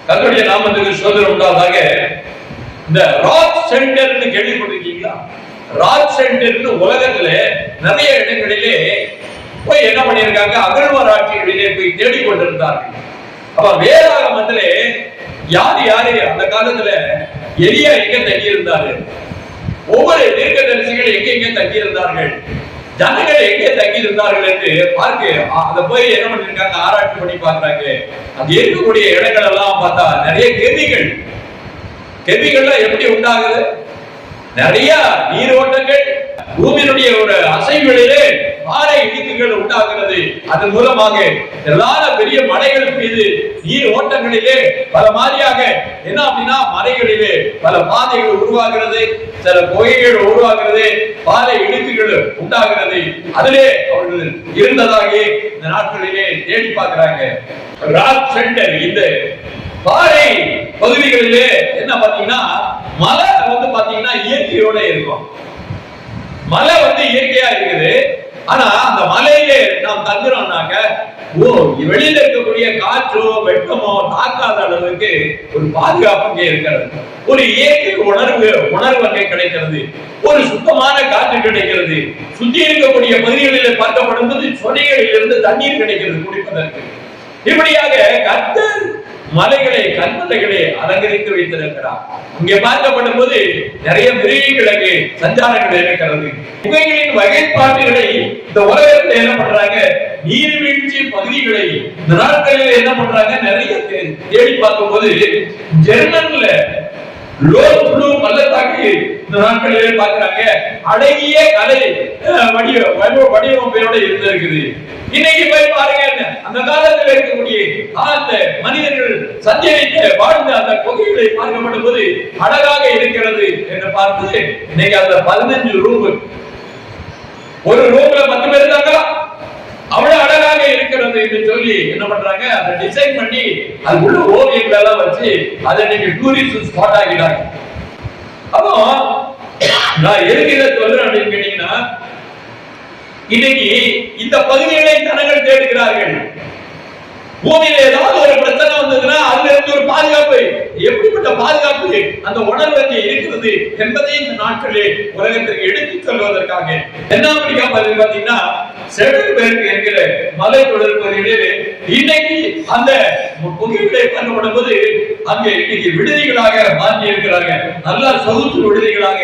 கர்த்தருடைய நாமத்துக்கு ஸ்தோத்திரம் உண்டாவதாக. இந்த ராக் சென்டர்னு கேள்விப்பட்டிருக்கீங்களா? ராக் சென்டர்னு உலகத்துல நிறைய இடங்களிலே போய் என்ன பண்ணியிருக்காங்க, அகழ்வாராய்ச்சிகளிலே போய் தேடிக்கொண்டிருந்தார்கள். அப்ப வேதாகமத்திலே யாரு யாரு அந்த காலத்துல எலியா எங்க தங்கி இருந்தாரு, ஒவ்வொரு தீர்க்கதரிசிகள் எங்க எங்க தங்கி இருந்தார்கள், ஜனங்கள் எங்கே தங்கி இருந்தார்கள் என்று பார்க்க அதை போய் என்ன பண்ணிருக்காங்க, ஆராய்ச்சி பண்ணி பார்க்கிறாங்க. அங்க இருக்கக்கூடிய இடங்கள் எல்லாம் பார்த்தா நிறைய கெமிக்கல்லாம் எப்படி உண்டாகுது, நிறைய நீரோட்டங்கள், பூமியினுடைய ஒரு அசைவுகளிலே பாறை இடுக்குகள் உண்டாகிறது. அதன் மூலமாக எல்லா பெரிய மலைகள் மீது நீர் ஓட்டங்களிலே பல மாதிரியாக என்ன அப்படின்னா மலைகளிலே பல பாதைகள் உருவாகிறது, சில புகைகள் உருவாகிறது, பாறை இடுக்குகள் உண்டாகிறது. அதிலே அவர்கள் இருந்ததாக இந்த நாட்களிலே தேடி பார்க்கிறாங்க. ராக் சென்டர் இந்த பாறை பகுதிகளிலே என்ன பாத்தீங்கன்னா மலை பாத்தீங்கன்னா இயற்கையோட இருக்கும். மலை இயற்கையா இருக்குது. ஆனா அந்த மலையிலே நாம் தங்குறோம்னாக்க வெளியில இருக்கக்கூடிய காற்றோ வெட்டமோ தாக்காத அளவுக்கு ஒரு பாதுகாப்பு இருக்கிறது, ஒரு இயற்கை உணர்வு அங்கே கிடைக்கிறது, ஒரு சுத்தமான காற்று கிடைக்கிறது. சுத்தி இருக்கக்கூடிய பகுதிகளில் பார்க்கப்படும் போது சொனைகளில் இருந்து தண்ணீர் கிடைக்கிறது குடிப்பதற்கு. இப்படியாக கர்த்தர் மலைகளை கண்மலைகளை அலங்கரித்து வைத்திருக்கிறார். இங்கே பார்க்கப்படும் போது நிறைய மிருகங்கள் அங்கே சஞ்சாரங்கள் இருக்கிறது. இவைகளின் வகைப்பாடுகளை இந்த உலகத்தில் என்ன பண்றாங்க, நீர்வீழ்ச்சி பகுதிகளை இந்த நாட்களில் என்ன பண்றாங்க, நிறைய தேடி பார்க்கும் போது ஜெர்மன்ல பள்ளத்தாக்கு இந்த நாட்களிலே பார்க்கிறாங்க. அழகிய கலை வடிவமைப்போட இருந்திருக்குது. இன்னைக்கு போய் பாருங்க, அந்த காலத்தில் இருக்கக்கூடிய அந்த மனிதர்கள் சஞ்சரித்த வாழ்ந்த அந்த பகுதிகளை பார்க்கப்படும் போது அழகாக இருக்கிறது என்று பார்த்து இன்னைக்கு அந்த 15 ரூம், ஒரு ரூம்ல 10 பேர் இருக்காங்களா, அவ்வளவு அழகாக இருக்கிறது என்று சொல்லி என்ன பண்றாங்க, அதை டிசைன் பண்ணி அதுக்குள்ள ஓவியங்கள் எல்லாம் வச்சு அதை இன்னைக்கு டூரிஸ்ட் ஸ்பாட் ஆகிட்டாங்க. அப்போ நான் எதுக்கு இதை சொல்றேன் அப்படின்னு கேட்டீங்கன்னா, இன்னைக்கு இந்த பகுதிகளை ஜனங்கள் தேடுகிறார்கள். பூமியில ஏதாவது ஒரு பிரச்சனை வந்ததுன்னா அதுல இருந்து ஒரு பாதுகாப்பு, எப்படிப்பட்ட பாதுகாப்பு அந்த உணர்வு அங்கே இருக்கிறது என்பதை இந்த நாட்களே உலகத்திற்கு எடுத்துச் சொல்வதற்காக தென்னாப்பிரிக்கா பாத்தீங்கன்னா செடல்பெர்க் என்கிற மலை தொடர் பகுதியிலே இன்னைக்கு அந்த புகைகளை பண்ணப்படும் போது அங்கே இன்னைக்கு விடுதிகளாக மாற்றி இருக்கிறாங்க. நல்லா சொகுசு விடுதிகளாக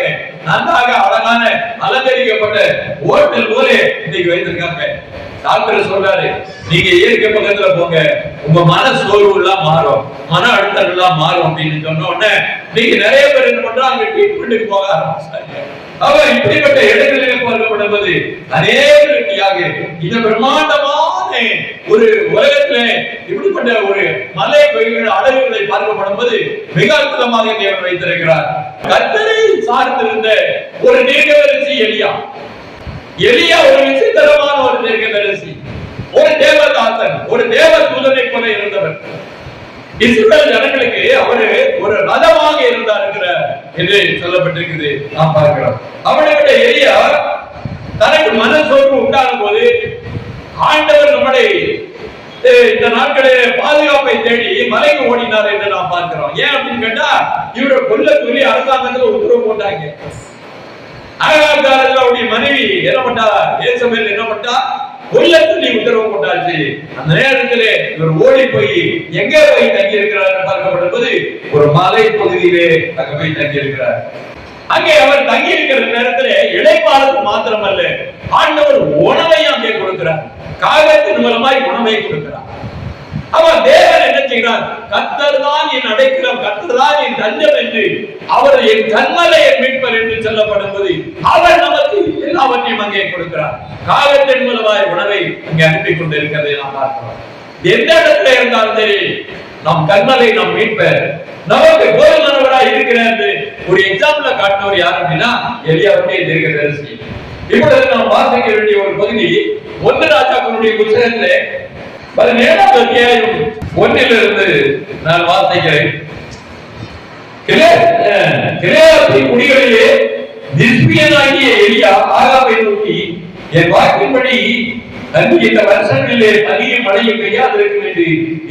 நன்றாக அழகான அலங்கரிக்கப்பட்ட ஹோட்டல் போல இன்னைக்கு வைத்திருக்காங்க. டாக்டர் சொல்றாரு, நீங்க இயற்கை பக்கத்துல போங்க, உங்க மன சோர்வு எல்லாம் மாறும், மன அழுத்தம் எல்லாம் மாறும் அப்படின்னு சொன்ன உடனே நீங்க நிறைய பேர் என்ன பண்றாங்க, ட்ரீட்மெண்ட்டுக்கு போக ஆரம்பிச்சாங்க. அவர் இப்படிப்பட்ட இடங்களிலே பார்க்கப்படுவது அநேகமாக இந்த பிரம்மாண்டமான ஒரு உலகத்துல இப்படிப்பட்ட ஒரு மலை கோயில்கள் அழகுகளை பார்க்கப்படும் போது மிக அற்புதமாக தேவன் வைத்திருக்கிறார். கர்த்தரை சார்ந்திருந்த ஒரு தீர்க்கதரிசி எலியா ஒரு விசித்திரமான ஒரு தீர்க்கதரிசி, ஒரு தேவதாசன், ஒரு தேவ தூதனை போல இருந்தவர். இஸ்ரவேல் ஜனங்களுக்கு அவரு ஒரு ரதமாக இருந்தார் என்று சொல்லப்பட்டிருக்குது. நாம் பார்க்கிறோம். அவனுடைய எலியா தனக்கு மனசோர்வு உண்டாகும் போது ஆண்டவர் நம்மளை இந்த நாட்களில் பாதுகாப்பை தேடி மலைக்கு ஓடினார் என்று நாம் பார்க்கிறோம். ஏன் அப்படின்னு கேட்டா, இவரை கொல்ல சொல்லி அரசாங்கத்தில் உத்தரவு போட்டாங்க. அவருடைய மனைவி என்ன பண்ணா, ஏசபேல் என்ன பண்ணா, கொல்ல சொல்லி உத்தரவு போட்டாச்சு. அந்த நேரத்திலே இவர் ஓடி போய் எங்கே போய் தங்கி இருக்கிறார் பார்க்கப்படும் போது ஒரு மலை பகுதியிலே அங்க போய் தங்கி இருக்கிறார். அங்கே அவர் தங்கி இருக்கிற நேரத்திலே இளைப்பாறுதல் மாத்திரமல்ல, ஆண்டவர் உணவை அங்கே கொடுக்கிறார். காகத்தின் மூலமாய் உணவை கொடுக்கிறார். அவர் தேவன் என்ன செய்கிறார், கர்த்தர் தான் என் அடைக்கலம், கர்த்தர் தான் என் தஞ்சம் என்று, அவர் என் கன்மலை என் மீட்பர் என்று சொல்லப்படும் போது அவர் நமக்கு எல்லாவற்றையும் அங்கே கொடுக்கிறார். காகத்தின் மூலமாய் உணவை அங்கே அனுப்பி கொண்டிருக்கிறதை நாம் பார்க்கிறோம். எந்த இடத்துல இருந்தாலும் சரி, நம் கன்மலை நம் மீட்பர் நமக்கு போதுமானவராய் இருக்கிறார். ஒரு எக்ஸாம்பிள காட்டினவர் யார் அப்படின்னா எலியாவுடைய தீர்க்கதரிசி. இப்பொழுது நாம் வாசிக்க வேண்டிய ஒரு பகுதி 1 ராஜாக்களுடைய புத்தகத்திலே 17ஆம் அத்தியாயம் 1 நான் வாசிக்கிறேன். கிலேயாத்தின் குடிகளிலே திஸ்பியனாகிய எலியா ஆகாபை நோக்கி, என் வாக்கின்படி இந்த வருஷங்களிலே அதிக மழையை பெய்யாதிருக்கும் என்று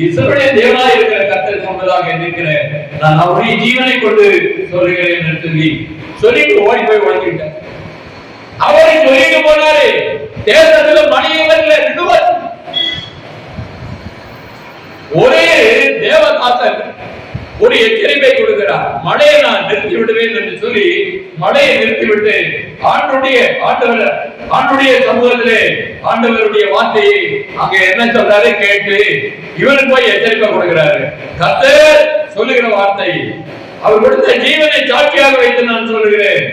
இஸ்ரவேலின் தேவனாய் இருக்கிற கர்த்தர் சொன்னார் முன்பதாக இருக்கிறேன், நான் அவருடைய ஜீவனை கொண்டு சொல்லுகிறேன் என்று சொல்லிட்டு ஓடி போய் ஒழிக்கிட்டார். அவரை சொல்லிட்டு போனாரு, தேசத்துல மணியவர்ல ஒரே தேவதாசன் ஒரு எச்சரிப்பை கொடுக்கிறார், மழையை நான் நிறுத்தி விடுவேன் என்று சொல்லி மழையை நிறுத்திவிட்டு ஆண்டுடைய சமூகத்திலே ஆண்டவருடைய வார்த்தையை அங்க என்ன சொல்றாரு கேட்டு இவனுக்கு போய் எச்சரிக்கை கொடுக்கிறாரு. கர்த்தர் சொல்லுகிற வார்த்தை, அவர் கொடுத்த ஜீவனை சாட்சியாக வைத்து நான் சொல்லுகிறேன்,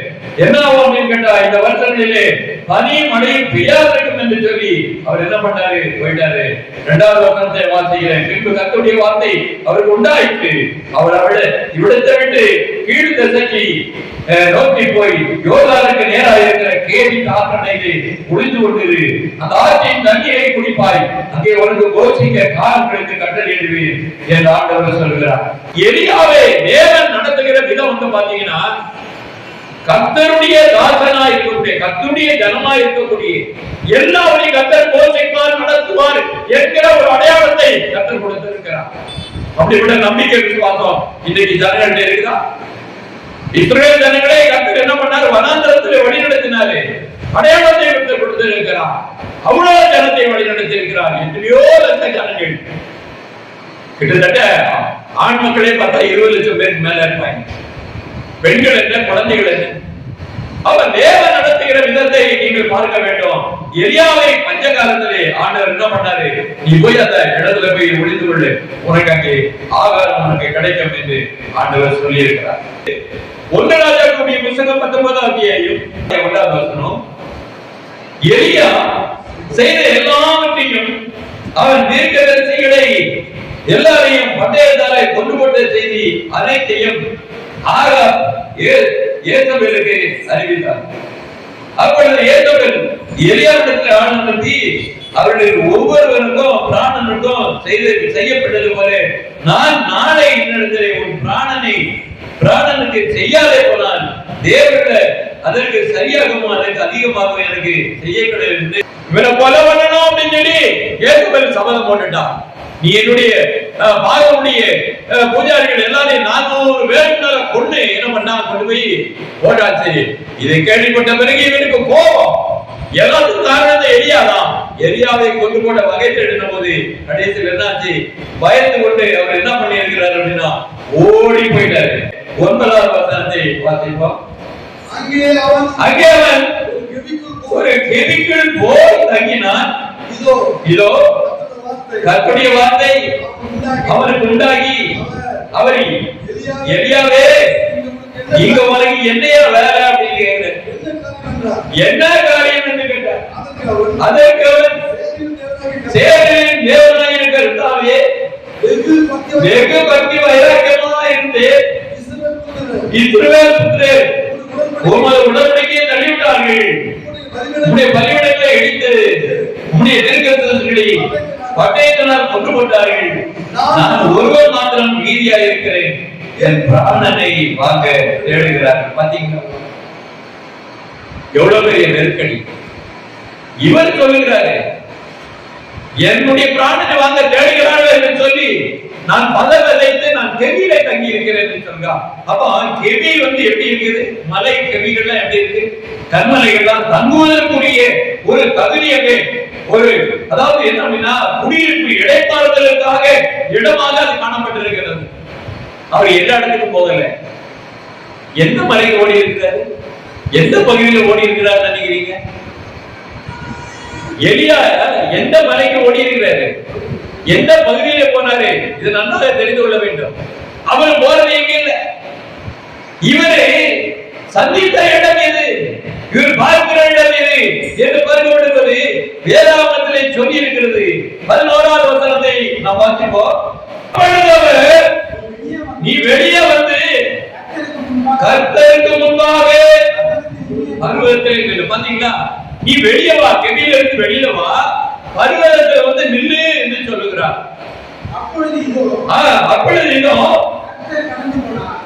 என்ன அப்படின்னு கேட்டா இந்த வருஷங்களிலே பனியும் மழையும் பெய்யாதிருக்கும் என்று சொல்லி அவர் என்ன பண்ணாரு, போயிட்டாரு. இரண்டாவது வசனத்தை வாசிக்கிறேன். பின்பு கர்த்தருடைய வார்த்தை அவருக்கு உண்டாயிற்று, அவர் அவளை இவ்விடத்தை விட்டு கீழ் திசைக்கு நோக்கி போய் யோர்தானுக்கு நேராக இருக்கிற கேரித் ஆற்றணையிலே குளித்து கொண்டிரு, அந்த ஆற்றின் தண்ணீரை குடிப்பாய், அங்கே உனக்கு போஷிக்க காலம் கிடைத்து கட்டளையிடுவேன் என்று ஆண்டவர் சொல்கிறார். எலியாவை தேவன் நடத்துகிற விதம் வந்து பாத்தீங்கன்னா, கர்த்தருடைய தாசனா இருக்கக்கூடிய, கர்த்தருடைய ஜனமா இருக்கக்கூடிய எல்லாவரையும் கர்த்தர் போஷிப்பார், நடத்துவார் என்கிற ஒரு அடையாளத்தை கர்த்தர் கொடுத்திருக்கிறார். அப்படிப்பட்ட நம்பிக்கை விசுவாசம் இன்னைக்கு ஜனங்கள்ட்ட இருக்குதா? இஸ்ரவேல் ஜனங்களே கர்த்தர் என்ன பண்ணாரு, வனாந்தரத்தில் வழி நடத்தினாரு, அடையாளத்தை கொடுத்திருக்கிறார். அவ்வளவு ஜனத்தை வழி நடத்தி இருக்கிறார். எத்தனையோ லட்ச ஜனங்கள், கிட்டத்தட்ட ஆண் மக்களே பார்த்தா 20 லட்சம் பேருக்கு மேல இருப்பாங்க. பெண்கள் என்ன, குழந்தைகள் என்ன, அவர் தேவன் நடத்துகிற விதத்தை நீங்கள் பார்க்க வேண்டும். எலியாவை பஞ்ச காலத்திலே ஆண்டவர் என்ன பண்ணாரு, நீ போய் அந்த இடத்துல போய் ஒளிந்து கொள்ளு, உனக்கு அங்கே ஆகாரம் உனக்கு கிடைக்கும் என்று ஆண்டவர் சொல்லி இருக்கிறார். 1 ராஜாக்களுடைய புத்தகம் 19ஆம் அத்தியாயம் 1ஆம் வசனம், எலியா செய்த எல்லாவற்றையும் அவன் தீர்க்கதரிசிகளை எல்லாரையும் பட்டயத்தாரை கொண்டு போட்ட செய்தி அனைத்தையும் ஆகாப் ஏசபேலுக்கு அறிவித்தார். அப்பொழுது ஏசபேல் எலியாவிடத்தில் ஆனந்தி, அவர்களுக்கு ஒவ்வொருவருக்கும் பிராணனுக்கும் செய்யப்பட்டது போல நான் நாளை இன்னிடத்திலே உன் பிராணனுக்கு செய்யாதே போனால் தேவர்கள அதற்கு சரியாகவும் அதற்கு அதிகமாக எனக்கு செய்யக்கூடாது, இவனை கொலை பண்ணணும் அப்படின்னு சொல்லி ஏசபேல் சபதம் போட்டுட்டான். நீ என்னுடைய பாகமுடைய பூஜாரிகள் எல்லாரையும் 400 பேருக்குனால கொண்டு என்ன பண்ணா, கொண்டு போய் போட்டாச்சு. இதை கேள்விப்பட்ட பிறகு இவனுக்கு கோபம், எல்லாத்துக்கும் காரணத்தை எலியாதான். எலியாவை கொண்டு போட்ட வகை தேடின போது கடைசியில் என்னாச்சு, பயந்து கொண்டு அவர் என்ன பண்ணி இருக்கிறார் அப்படின்னா ஓடி போயிட்டாரு. 9ஆவது வசனத்தை வாசிப்போம். அங்கே அவன் ஒரு கெபிக்குள் போய் தங்கினான். இதோ கர்த்தருடைய வார்த்தை அவருக்கு உண்டாகி அவரை, எலியாவே இங்க உனக்கு என்னையா வேலை அப்படின்னு கேட்கிறேன், என்ன காரியம் என்று கேட்டார். அதற்கு அவன், சேனையின் தேவனாய் இருக்கிற கர்த்தாவே, வெகு பக்தி வைராக்கியமா இருந்து இஸ்ரவேல் புத்திரர் உமது உடன்படிக்கையை தள்ளிவிட்டார்கள், உம்முடைய பலிபீடங்களை இடித்து உம்முடைய தீர்க்கதரிசிகளை பட்டயத்தினால் கொண்டு போட்டார்கள், நான் ஒருவர் மாத்திரம் மீதியாக இருக்கிறேன், என் பிராணனை வாங்க தேடுகிறார். பாத்தீங்களா எவ்வளவு பெரிய நெருக்கடி. இவர் சொல்லுகிறாரு, என்னுடைய பிராணனை வாங்க தேடுகிறார்கள் என்று சொல்லி நான் பதவி விதைத்து நான் கெவியில தங்கி இருக்கிறேன் என்று சொல்றான். அப்ப கெவி வந்து எப்படி இருக்குது, மலை கெவிகள்லாம் எப்படி இருக்கு, கண்மலைகள்லாம் தங்குவதற்குரிய ஒரு தகுதியவே ஒரு, அதாவது என்ன அப்படின்னா குடியிருப்பு இடைப்பாறுதலுக்காக இடமாக அது காணப்பட்டிருக்கிறது. அவர் எல்லா இடத்துக்கும் போகல. எந்த மலைக்கு ஓடி இருக்கிறாரு, எந்த பகுதியில் ஓடி இருக்கிறார் நினைக்கிறீங்க? எலியா எந்த மலைக்கு ஓடி இருக்கிறாரு, எந்த பகுதியில போனாரு, இது நன்றாக தெரிந்து கொள்ள வேண்டும். அவர் போறது எங்க இல்ல, இவரை சந்தித்த இடம் எது, இவர் பார்க்கிற இடம் எது என்று பரிந்துரைப்பது வேதாகமத்திலே சொல்லி இருக்கிறது. 11ஆவது வசனத்தை நாம் வாசிப்போம். நீ வெளியே வந்து கர்த்தருக்கு முன்பாக பர்வதத்தில் பாத்தீங்களா, நீ வெளியே வா, கெபியில இருந்து வெளியில வா, பர்வதத்தில் வந்து நில்லு என்று சொல்லுகிறார். அப்பொழுது இதோ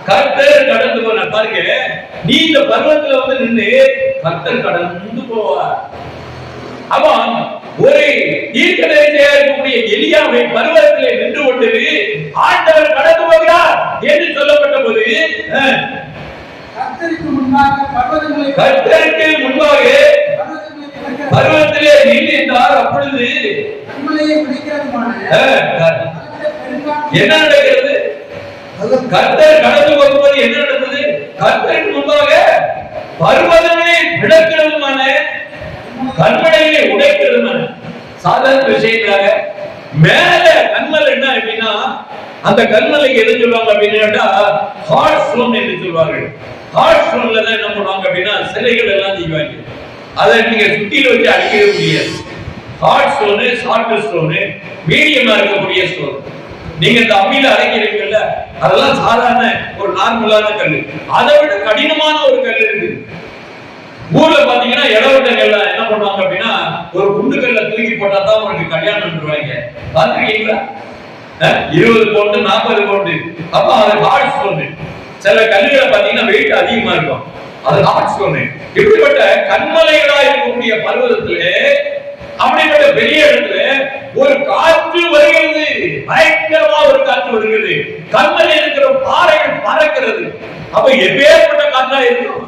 கர்த்தர் கடந்து போனார். பாருங்க, நீ இந்த பர்வதத்துல வந்து நின்று கர்த்தர் கடந்து போவார். அவன் ஒரு தீர்க்கதரிசியா இருக்கக்கூடிய எலியாவை பர்வதத்திலே நின்று கொண்டு ஆண்டவர் கடந்து போகிறார் என்று சொல்லப்பட்ட போது கர்த்தருக்கு முன்பாக பர்வதத்திலே நின்றார். அப்பொழுது என்ன நடக்கிறது? கர்த்தர் கடந்து போகும்போது என்ன நடந்தது? கர்த்தருக்கு முன்பாக பர்வதங்களை விளக்கிறதுமான கண்மலையை உடைக்கிறதுமான சாதாரண விஷயங்களாக மேல கண்மல் என்ன அப்படின்னா அந்த கண்மலைக்கு எது சொல்லுவாங்க அப்படின்னா ஹார்ட் ஸ்டோன் என்று சொல்வார்கள். ஹார்ட் ஸ்டோன்ல தான் என்ன பண்ணுவாங்க அப்படின்னா சிலைகள் எல்லாம் செய்வாங்க. அதை நீங்க சுத்தியில வச்சு அடிக்கவே முடியாது. ஹார்ட் ஸ்டோனு, சாஃப்ட் ஸ்டோனு, மீடியமா இருக்கக்கூடிய ஸ்டோன். நீங்க இந்த அம்மியில அரைக்கிறீங்கல்ல, அதெல்லாம் சாதாரண ஒரு நார்மலான கல். அதை விட கடினமான ஒரு கல் இருக்கு. ஊர்ல பாத்தீங்கன்னா இளவட்டங்கள்ல என்ன பண்ணுவாங்க அப்படின்னா ஒரு குண்டு கல்ல தூக்கி போட்டா தான் உங்களுக்கு கல்யாணம் பண்ணுவாங்க. பாத்துருக்கீங்களா? 20 பவுண்டு 40 பவுண்டு. அப்ப அது ஹார்ட் ஸ்டோன். சில கல்லுகளை பாத்தீங்கன்னா வெயிட் அதிகமா இருக்கும். அது ஹார்ட் ஸ்டோன். இப்படிப்பட்ட கண்மலைகளா இருக்கக்கூடிய பர்வதத்திலே அப்படிப்பட்ட பெரிய இடத்துல ஒரு காற்று வருகிறது. பயங்கரமா ஒரு காற்று வருகிறது. கண்மலை இருக்கிற பாறைகள் பறக்கிறது. அப்ப எப்பேற்பட்ட காற்றா இருக்கும்?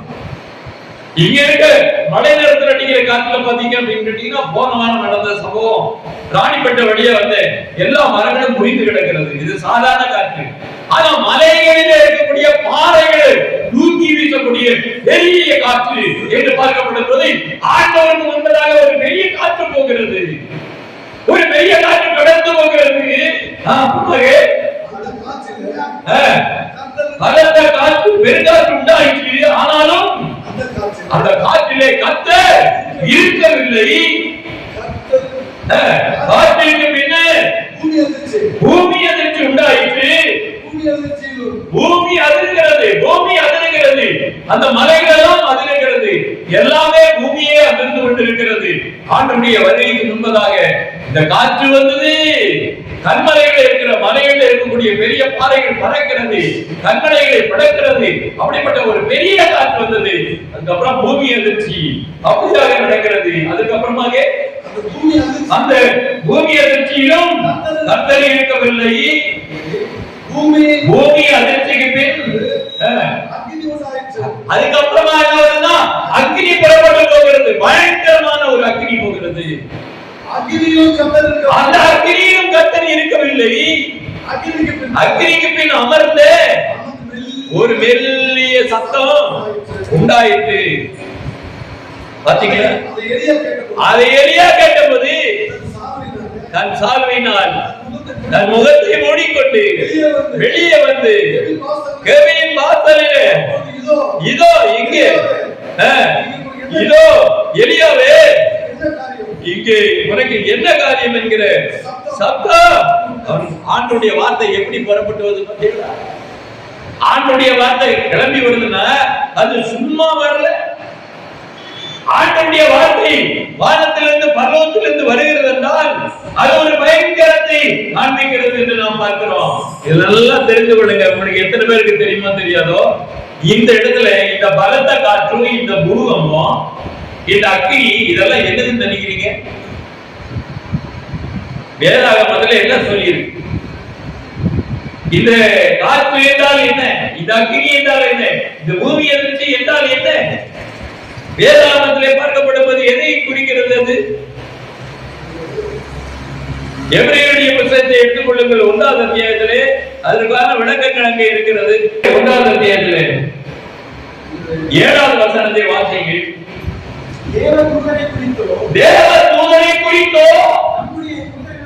இங்க இருக்க மழை நேரத்தில் அடிக்கிற காற்றுல பாத்தீங்க அப்படின்னு கேட்டீங்கன்னா போன வாரம் நடந்த சம்பவம். ராணிப்பேட்டை வழியா வந்து எல்லா மரங்களும் முறிந்து கிடக்கிறது. இது சாதாரண காற்று. ஆனா மலைகளில் இருக்கக்கூடிய பாறைகளை தூக்கி வீசக்கூடிய பெரிய காற்று என்று பார்க்கப்படுவது ஆண்டவருக்கு முன்பதாக ஒரு பெரிய காற்று போகிறது. ஒரு பெரிய காற்று கடந்து போகிறது. பலத்த காற்று பெருங்காற்று உண்டாயிற்று. ஆனாலும் அந்த காற்றிலே கர்த்தர் இருக்கவில்லை. காற்றிற்கு பின்ன பூமி அதிர்ச்சி உண்டாயிற்று. பூமி அதிர்கிறது. பூமி அதிர்கிறது. அந்த மலைகள் எல்லாம் அதிர்கிறது. எல்லாமே பூமியே அதிர்ந்து கொண்டிருக்கிறது. ஆண்டவருடைய வருகைக்கு முன்பதாக இந்த காற்று வந்தது. கண்மலைகள் இருக்கிற மலைகளில் இருக்கக்கூடிய பெரிய பாறைகள் பறக்கிறது. கண்மலைகளை பறக்கிறது. அப்படிப்பட்ட ஒரு பெரிய காற்று வந்தது. அதுக்கப்புறம் பூமி அதிர்ச்சி அப்படியாக நடக்கிறது. அதுக்கப்புறமாக அந்த பூமி அதிர்ச்சியிலும் கர்த்தர் இருக்கவில்லை. பூமி அதிர்ச்சிக்கு பின் அதுக்கப்புறமா என்ன வருதுன்னா அக்னி புறப்பட்டு போகிறது. பயங்கரமான ஒரு அக்னி போகிறது. அந்த அக்னியும் கர்த்தர் இருக்கவில்லை. அக்னிக்கு பின் அமர்ந்த ஒரு மெல்லிய சத்தம் உண்டாயிற்று. பாத்தீங்களா? அதை எலியா கேட்டபோது தன் சால்வையினால் தன் முகத்தை மூடிக்கொண்டு வெளியே வந்து கெபியின் வாசலிலே இதோ இங்கே இதோ எலியாவே இங்கே உனக்கு என்ன காரியம் என்கிற சத்தம். ஆண்டுடைய வார்த்தை எப்படி புறப்பட்டு பார்த்தீங்களா? ஆண்டுடைய வார்த்தை கிளம்பி வருதுன்னா அது சும்மா வரல. ஆண்டுடைய வார்த்தை வானத்திலிருந்து பரலோகத்திலிருந்து வருகிறது என்றால் அது ஒரு பயங்கரத்தை காண்பிக்கிறது என்று நாம் பார்க்கிறோம். இதெல்லாம் தெரிந்து கொள்ளுங்க. உங்களுக்கு எத்தனை பேருக்கு தெரியுமா தெரியாதோ, இந்த இடத்துல இந்த பலத்த காற்றும், இந்த பூகம்பம், இந்த அக்னி, இதெல்லாம் என்னதுன்னு நினைக்கிறீங்க? வேதாகமத்துல என்ன சொல்லியிருக்கு? இந்த காற்று என்றால் என்ன? இந்த அக்னி என்றால் என்ன? இந்த பூமி அதிர்ச்சி என்றால் என்ன? வேதாகமத்திலே பார்க்கப்படுவது எதை குறிக்கிறது? அது எபிரேயருடைய புத்தகத்தை எடுத்துக் கொள்ளுங்கள். 1ஆம் அத்தியாயத்திலே அதற்கான விளக்கங்கள் அங்கே இருக்கிறது. 1ஆம் அத்தியாயத்திலே 7வது வசனத்தை வாசியுங்கள். தேவதூதனை குறித்தோ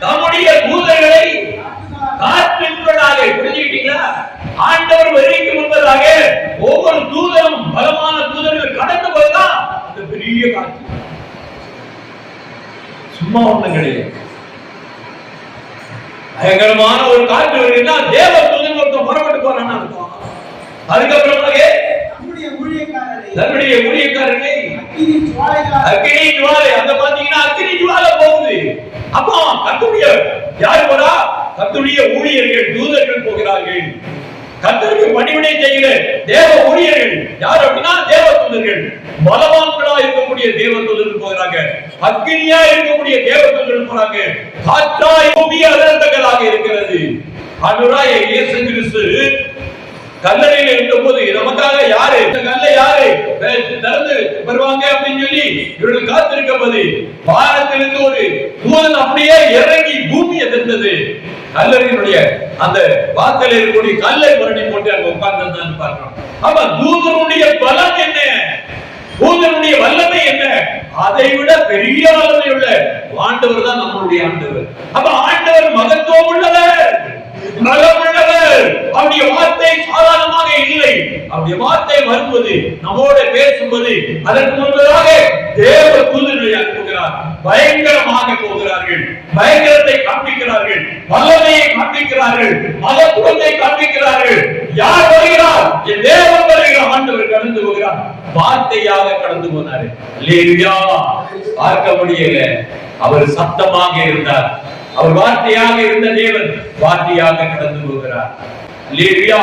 நம்முடைய தூதர்களை காற்றுகளாக, புரிஞ்சுக்கிட்டீங்களா? ஆண்டவர் வருகைக்கு முன்பதாக ஒவ்வொரு தூதரும், பலமான தூதர்கள் கடந்து போய்தான் அந்த பெரிய காற்று. சும்மா ஒண்ணும் கிடையாது. பயங்கரமான ஒரு காற்று வருதுன்னா தேவ தூதன் ஒருத்தன் புறப்பட்டு போறான்னு அர்த்தம். அதுக்கப்புறமாக தன்னுடைய ஊழியக்காரனை அக்கினி ஜுவாலை, அங்க பாத்தீங்கன்னா அக்கினி ஜுவாலை போகுது. அப்போ கர்த்தருடைய யார் போறா? கர்த்தருடைய ஊழியர்கள், தூதர்கள் போகிறார்கள். கர்த்தருக்கு பணிவிடை செய்கிற தேவ ஊழியர்கள் யார் அப்படின்னா தேவ தூதர்கள். பலவான்களா இருக்கக்கூடிய தேவ தூதர்கள் போகிறாங்க, அக்கினியா இருக்கக்கூடிய தேவ தூதர்கள் போறாங்க, காற்றாய் பூமி அதிர்ந்தங்களாக இருக்கிறது. ஆண்டவராகிய இயேசு கிறிஸ்து கல்லறையில் இருக்கும்போது நமக்காக யாரு இந்த கல்லை யாரு திறந்து வருவாங்க அப்படின்னு சொல்லி இவர்கள் காத்திருக்கும் போது வானத்திலிருந்து ஒரு தூதன் அப்படியே இறங்கி பூமி எதிர்த்தது. கல்லறையினுடைய அந்த வாசலில் இருக்கக்கூடிய கல்லை புரட்டி போட்டு அங்க உட்கார்ந்து பார்க்கிறோம். அப்ப தூதனுடைய பலம் என்ன, தூதனுடைய வல்லமை என்ன, அதை விட பெரிய வல்லமை உள்ள ஆண்டவர் தான் நம்மளுடைய ஆண்டவர். அப்ப ஆண்டவர் மகத்துவம் உள்ளவர், நலமுள்ளவர். அவருடைய வார்த்தை சாதாரணமாக இல்லை. அவருடைய வார்த்தை வரும்போது நம்மோட பேசும்போது அதற்கு முன்பதாக தேவ தூதர்களை அனுப்புகிறார். பயங்கரமாக போகிறார்கள், பயங்கரத்தை காண்பிக்கிறார்கள், வல்லமையை காண்பிக்கிறார்கள், மகத்துவத்தை காண்பிக்கிறார்கள். யார் வருகிறார்? என் தேவன் வருகிறார். ஆண்டவர் கடந்து போகிறார், வார்த்தையாக கடந்து போனார். அல்லேலூயா. பார்க்க முடியல, அவர் சத்தமாக இருந்தார். அவர் வார்த்தையாக இருந்த தேவன் வார்த்தையாக கடந்து போகிறார். அல்லேலூயா.